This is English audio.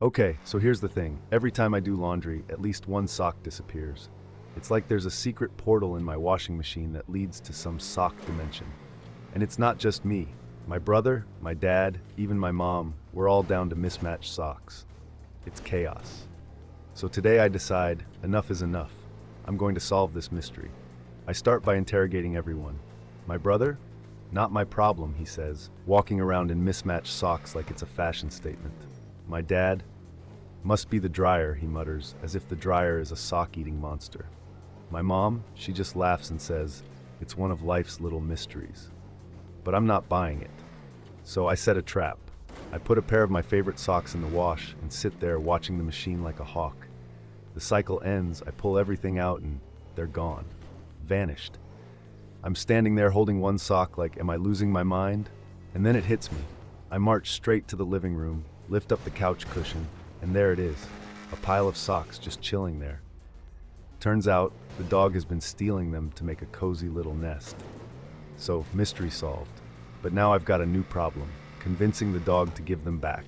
Okay, so here's the thing. Every time I do laundry, at least one sock disappears. It's like there's a secret portal in my washing machine that leads to some sock dimension. And it's not just me. My brother, my dad, even my mom, we're all down to mismatched socks. It's chaos. So today I decide enough is enough. I'm going to solve this mystery. I start by interrogating everyone. My brother? Not my problem, he says, walking around in mismatched socks like it's a fashion statement. My dad? Must be the dryer, he mutters, as if the dryer is a sock-eating monster. My mom? She just laughs and says, it's one of life's little mysteries. But I'm not buying it. So I set a trap. I put a pair of my favorite socks in the wash and sit there watching the machine like a hawk. The cycle ends, I pull everything out and they're gone. Vanished. I'm standing there holding one sock like, am I losing my mind? And then it hits me. I march straight to the living room, lift up the couch cushion, and there it is, a pile of socks just chilling there. Turns out, the dog has been stealing them to make a cozy little nest. So, mystery solved. But now I've got a new problem, convincing the dog to give them back.